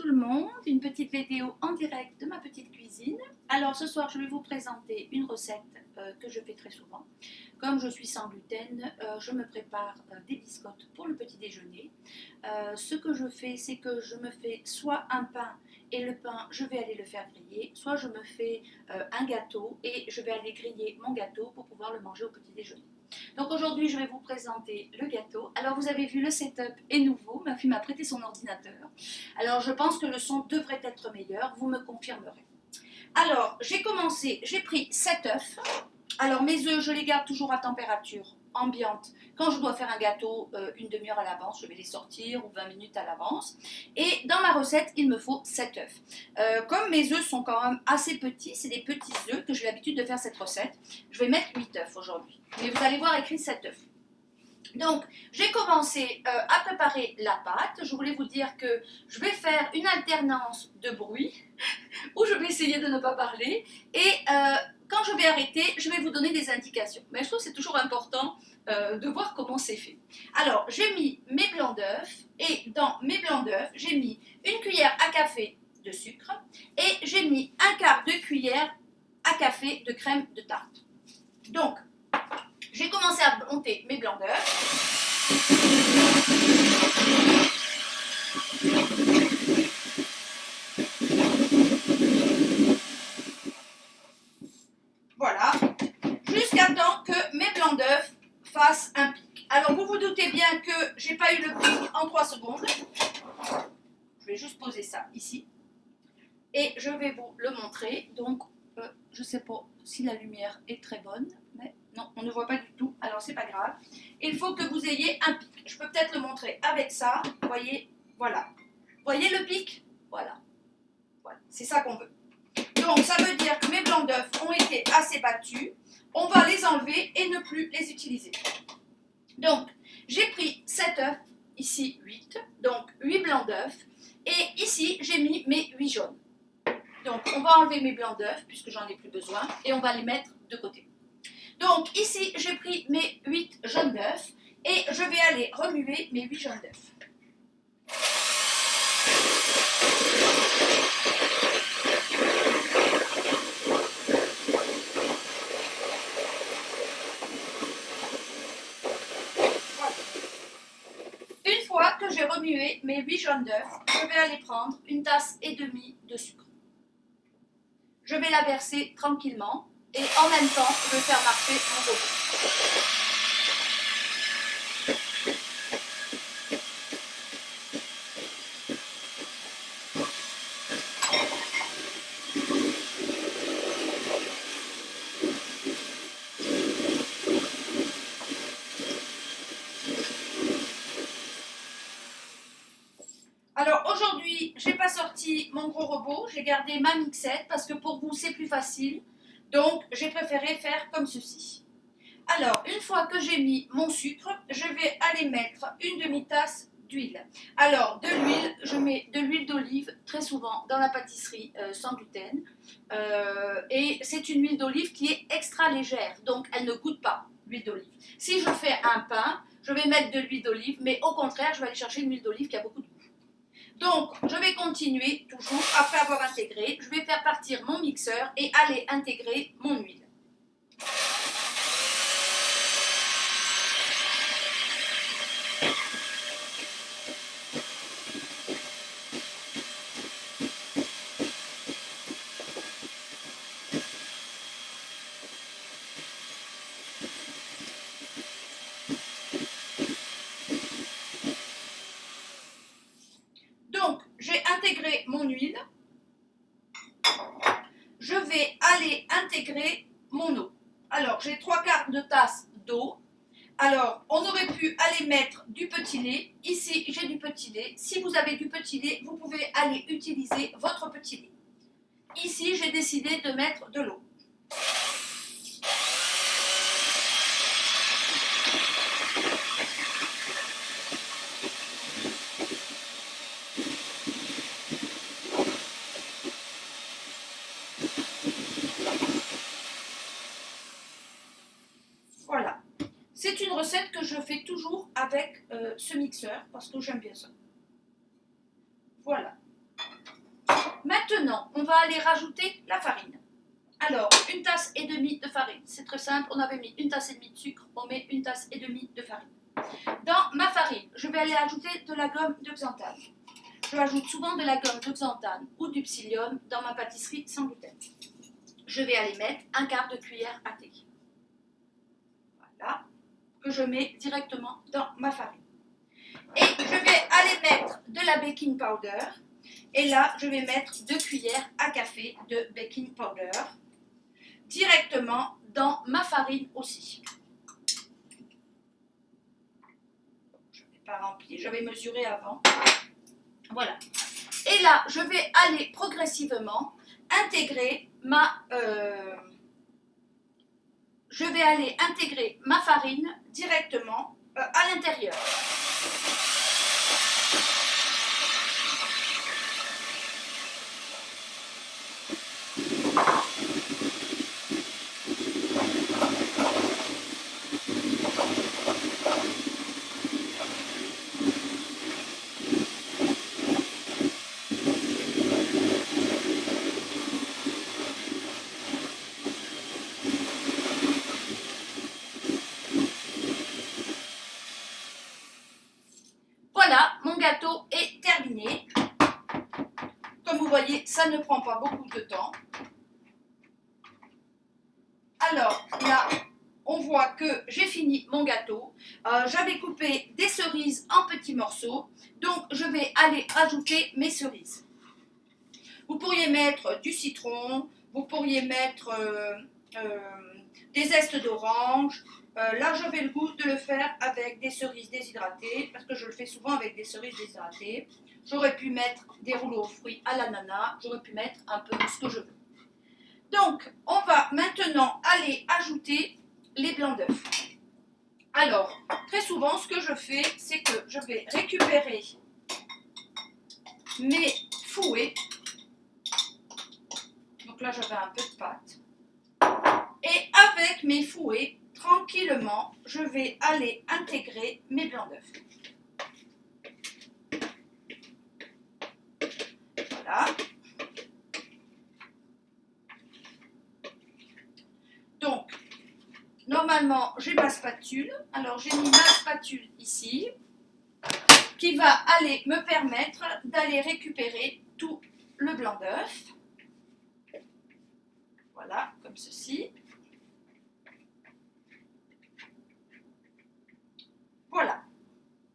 tout le monde, une petite vidéo en direct de ma petite cuisine. Alors ce soir je vais vous présenter une recette que je fais très souvent. Comme je suis sans gluten, je me prépare des biscottes pour le petit déjeuner. Ce que je fais, c'est que je me fais soit un pain et le pain je vais aller le faire griller, soit je me fais un gâteau et je vais aller griller mon gâteau pour pouvoir le manger au petit déjeuner. Donc aujourd'hui je vais vous présenter le gâteau. Alors vous avez vu, le setup est nouveau, ma fille m'a prêté son ordinateur. Alors je pense que le son devrait être meilleur, vous me confirmerez. Alors j'ai pris 7 œufs. Alors mes œufs je les garde toujours à température ambiante. Quand je dois faire un gâteau une demi-heure à l'avance, je vais les sortir ou 20 minutes à l'avance. Et dans ma recette, il me faut 7 œufs. Comme mes œufs sont quand même assez petits, c'est des petits œufs que j'ai l'habitude de faire cette recette, je vais mettre 8 œufs aujourd'hui. Mais vous allez voir écrit 7 œufs. Donc, j'ai commencé à préparer la pâte. Je voulais vous dire que je vais faire une alternance de bruit, où je vais essayer de ne pas parler. Et quand je vais arrêter, je vais vous donner des indications. Mais je trouve que c'est toujours important de voir comment c'est fait. Alors, j'ai mis mes blancs d'œufs. Et dans mes blancs d'œufs, j'ai mis une cuillère à café de sucre. Et j'ai mis un quart de cuillère à café de crème de tarte. Donc, j'ai commencé à monter mes blancs d'œufs. Voilà, jusqu'à temps que mes blancs d'œufs fassent un pic. Alors vous vous doutez bien que j'ai pas eu le pic en 3 secondes. Je vais juste poser ça ici. Et je vais vous le montrer. Donc, je ne sais pas si la lumière est très bonne, mais non, on ne voit pas du tout, alors c'est pas grave. Il faut que vous ayez un pic. Je peux peut-être le montrer avec ça. Vous voyez, voilà. Vous voyez le pic? Voilà. Voilà. C'est ça qu'on veut. Donc, ça veut dire que mes blancs d'œufs ont été assez battus. On va les enlever et ne plus les utiliser. Donc, j'ai pris 7 œufs, ici 8, donc 8 blancs d'œufs. Et ici, j'ai mis mes 8 jaunes. Donc, on va enlever mes blancs d'œufs, puisque j'en ai plus besoin, et on va les mettre de côté. Donc, ici, j'ai pris mes 8 jaunes d'œufs, et je vais aller remuer mes 8 jaunes d'œufs. Une fois que j'ai remué mes 8 jaunes d'œufs, je vais aller prendre une tasse et demie de sucre. Je vais la verser tranquillement et en même temps, je vais faire marcher mon robot. Alors aujourd'hui, je n'ai pas sorti mon gros robot, j'ai gardé ma mixette parce que pour vous c'est plus facile. Donc j'ai préféré faire comme ceci. Alors une fois que j'ai mis mon sucre, je vais aller mettre une demi-tasse d'huile. Alors de l'huile, je mets de l'huile d'olive très souvent dans la pâtisserie sans gluten. Et c'est une huile d'olive qui est extra légère, donc elle ne goûte pas l'huile d'olive. Si je fais un pain, je vais mettre de l'huile d'olive, mais au contraire, je vais aller chercher une huile d'olive qui a beaucoup de goût. Donc, je vais continuer, toujours, après avoir intégré, je vais faire partir mon mixeur et aller intégrer mon huile. Donc, j'ai intégré mon huile. Je vais aller intégrer mon eau. Alors, j'ai 3/4 de tasse d'eau. Alors, on aurait pu aller mettre du petit lait. Ici, j'ai du petit lait. Si vous avez du petit lait, vous pouvez aller utiliser votre petit lait. Ici, j'ai décidé de mettre de l'eau. Voilà. C'est une recette que je fais toujours avec ce mixeur parce que j'aime bien ça. Voilà. Maintenant, on va aller rajouter la farine. Alors, 1,5 tasses de farine. C'est très simple, on avait mis 1,5 tasses de sucre, on met 1,5 tasses de farine. Dans ma farine, je vais aller ajouter de la gomme de xanthane. Je ajoute souvent de la gomme de xanthane ou du psyllium dans ma pâtisserie sans gluten. Je vais aller mettre 1/4 de cuillère à thé. Voilà, que je mets directement dans ma farine. Et je vais aller mettre de la baking powder. Et là, je vais mettre 2 cuillères à café de baking powder directement dans ma farine aussi. Je n'ai pas rempli, j'avais mesuré avant. Voilà. Et là, je vais aller progressivement intégrer ma farine directement à l'intérieur. Voilà, mon gâteau est terminé. Comme vous voyez, ça ne prend pas beaucoup de temps. Alors là, on voit que j'ai fini mon gâteau. J'avais coupé des cerises en petits morceaux. Donc, je vais aller rajouter mes cerises. Vous pourriez mettre du citron, vous pourriez mettre des zestes d'orange. Là, j'avais le goût de le faire avec des cerises déshydratées, parce que je le fais souvent avec des cerises déshydratées. J'aurais pu mettre des rouleaux aux fruits à l'ananas, j'aurais pu mettre un peu ce que je veux. Donc, on va maintenant aller ajouter les blancs d'œufs. Alors, très souvent, ce que je fais, c'est que je vais récupérer mes fouets. Donc là, j'avais un peu de pâte. Et avec mes fouets, tranquillement, je vais aller intégrer mes blancs d'œufs. Voilà. Donc, normalement, j'ai ma spatule. Alors, j'ai mis ma spatule ici, qui va aller me permettre d'aller récupérer tout le blanc d'œuf. Voilà, comme ceci. Voilà.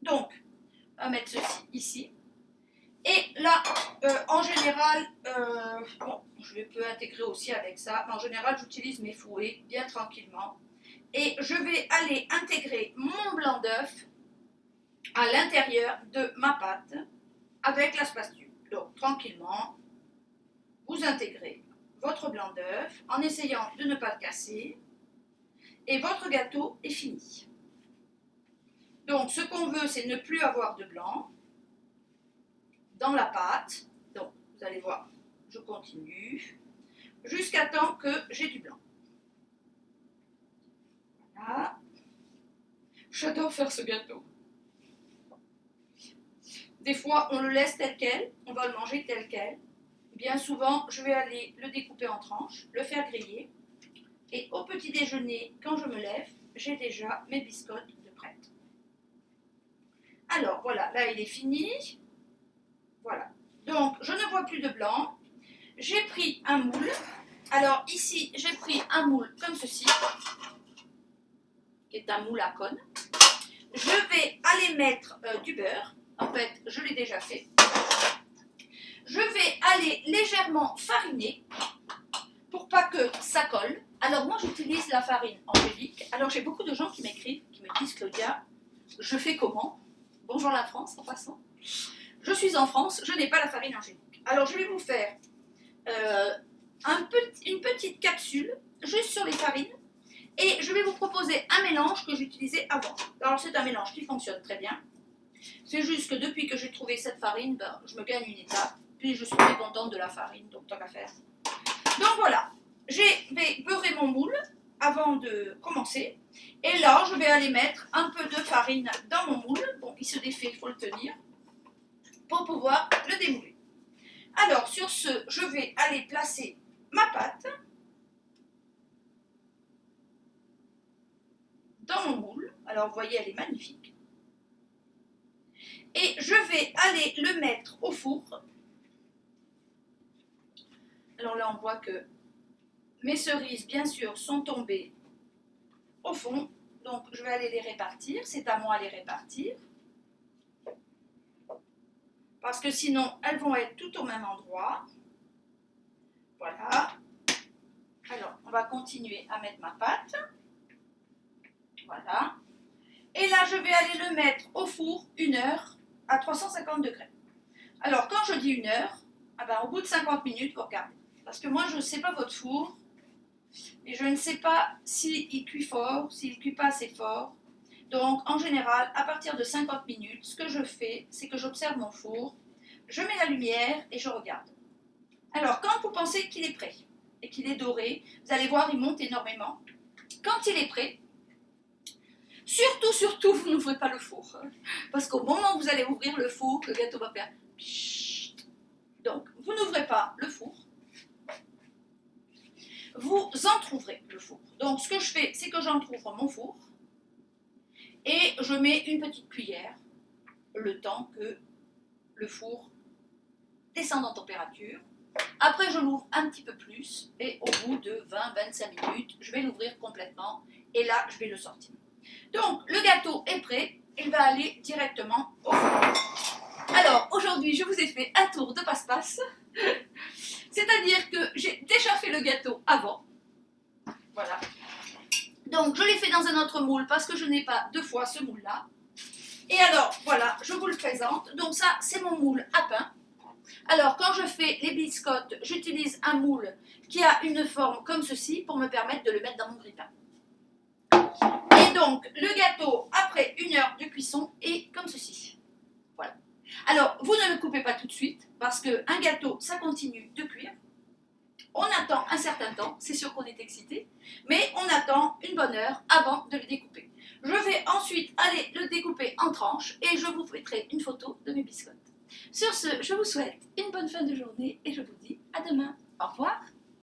Donc, on va mettre ceci ici. Et là, en général, bon, je peux intégrer aussi avec ça, mais en général, j'utilise mes fouets bien tranquillement. Et je vais aller intégrer mon blanc d'œuf à l'intérieur de ma pâte avec la spatule. Donc, tranquillement, vous intégrez votre blanc d'œuf en essayant de ne pas le casser. Et votre gâteau est fini. Donc, ce qu'on veut, c'est ne plus avoir de blanc dans la pâte. Donc, vous allez voir, je continue jusqu'à temps que j'ai du blanc. Voilà. J'adore faire ce gâteau. Des fois, on le laisse tel quel, on va le manger tel quel. Bien souvent, je vais aller le découper en tranches, le faire griller. Et au petit déjeuner, quand je me lève, j'ai déjà mes biscottes de prête. Alors, voilà, là, il est fini. Voilà. Donc, je ne vois plus de blanc. J'ai pris un moule. Alors, ici, j'ai pris un moule comme ceci, qui est un moule à cône. Je vais aller mettre du beurre. En fait, je l'ai déjà fait. Je vais aller légèrement fariner pour pas que ça colle. Alors, moi, j'utilise la farine angélique. Alors, j'ai beaucoup de gens qui m'écrivent, qui me disent, Claudia, je fais comment? Bonjour la France, en passant. Je suis en France, je n'ai pas la farine angélique. Alors, je vais vous faire une petite capsule juste sur les farines. Et je vais vous proposer un mélange que j'utilisais avant. Alors, c'est un mélange qui fonctionne très bien. C'est juste que depuis que j'ai trouvé cette farine, ben, je me gagne une étape. Puis, je suis très contente de la farine, donc tant qu'à faire. Donc, voilà. Je vais beurrer mon moule avant de commencer. Et là, je vais aller mettre un peu de farine dans mon moule. Bon, il se défait, il faut le tenir pour pouvoir le démouler. Alors, sur ce, je vais aller placer ma pâte dans mon moule. Alors, vous voyez, elle est magnifique. Et je vais aller le mettre au four. Alors là, on voit que mes cerises, bien sûr, sont tombées au fond. Donc, je vais aller les répartir. C'est à moi de les répartir. Parce que sinon, elles vont être toutes au même endroit. Voilà. Alors, on va continuer à mettre ma pâte. Voilà. Et là, je vais aller le mettre au four 1 heure à 350 degrés. Alors, quand je dis 1 heure, ah ben, au bout de 50 minutes, vous regardez. Parce que moi, je ne sais pas votre four. Et je ne sais pas s'il cuit fort, s'il ne cuit pas assez fort. Donc, en général, à partir de 50 minutes, ce que je fais, c'est que j'observe mon four, je mets la lumière et je regarde. Alors, quand vous pensez qu'il est prêt et qu'il est doré, vous allez voir, il monte énormément. Quand il est prêt, surtout, vous n'ouvrez pas le four. Parce qu'au moment où vous allez ouvrir le four, le gâteau va faire pshhh. Donc, vous n'ouvrez pas le four. Vous entrouvrez le four. Donc, ce que je fais, c'est que j'entrouvre mon four et je mets une petite cuillère le temps que le four descende en température. Après, je l'ouvre un petit peu plus et au bout de 20-25 minutes, je vais l'ouvrir complètement et là, je vais le sortir. Donc, le gâteau est prêt, il va aller directement au four. Alors, aujourd'hui, je vous ai fait un tour de passe-passe. C'est-à-dire que j'ai déjà fait le gâteau avant. Voilà. Donc, je l'ai fait dans un autre moule parce que je n'ai pas 2 fois ce moule-là. Et alors, voilà, je vous le présente. Donc ça, c'est mon moule à pain. Alors, quand je fais les biscottes, j'utilise un moule qui a une forme comme ceci pour me permettre de le mettre dans mon grille-pain. Et donc, le gâteau, après 1 heure de cuisson, est comme ceci. Voilà. Alors, vous ne le coupez pas tout de suite parce qu'un gâteau, ça continue de cuire. On attend un certain temps, c'est sûr qu'on est excité, mais on attend une bonne heure avant de le découper. Je vais ensuite aller le découper en tranches et je vous mettrai une photo de mes biscottes. Sur ce, je vous souhaite une bonne fin de journée et je vous dis à demain. Au revoir.